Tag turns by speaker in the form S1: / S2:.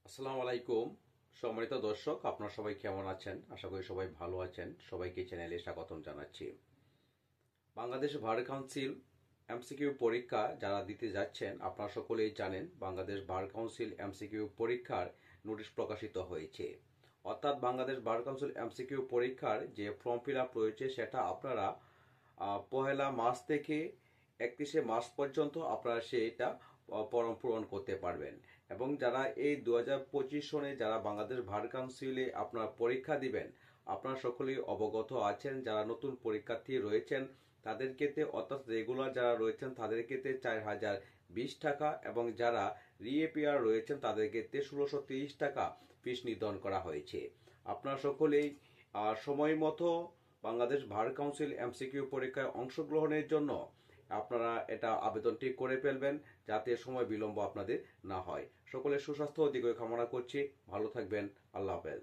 S1: আসসালামু আলাইকুম। সম্মানিত দর্শক, আপনারা সবাই কেমন আছেন? আশা করি সবাই ভালো আছেন। সবাইকে চ্যানেলে স্বাগতম জানাচ্ছি। বাংলাদেশ বার কাউন্সিল এমসিকিউ পরীক্ষা যারা দিতে যাচ্ছেন, আপনারা সকলেই জানেন বাংলাদেশ বার কাউন্সিল এমসিকিউ পরীক্ষার নোটিশ প্রকাশিত হয়েছে। অর্থাৎ বাংলাদেশ বার কাউন্সিল এমসিকিউ পরীক্ষার যে ফর্ম ফিল আপ রয়েছে সেটা আপনারা 1 মার্চ থেকে 31 মার্চ পর্যন্ত আপনারা সেটা ফর্ম পূরণ করতে পারবেন। এবং যারা এই 2025 সনে যারা বাংলাদেশ বার কাউন্সিলে আপনারা পরীক্ষা দিবেন, আপনারা সকলেই অবগত আছেন। যারা নতুন পরীক্ষার্থী রয়েছেন তাদের ক্ষেত্রে, অর্থাৎ রেগুলার যারা রয়েছেন তাদের ক্ষেত্রে 4020 টাকা এবং যারা রিএপিআর রয়েছেন তাদের ক্ষেত্রে 1630 টাকা ফিস নির্ধারণ করা হয়েছে। আপনারা সকলেই সময় মতো বাংলাদেশ বার কাউন্সিল এমসিকিউ পরীক্ষায় অংশগ্রহণের জন্য আপনারা এটা আবেদনটি করে ফেলবেন, যাতে সময় বিলম্ব আপনাদের না হয়। সকলের সুস্বাস্থ্য ও দীর্ঘায়ু কামনা করছি। ভালো থাকবেন। আল্লাহ হাফেজ।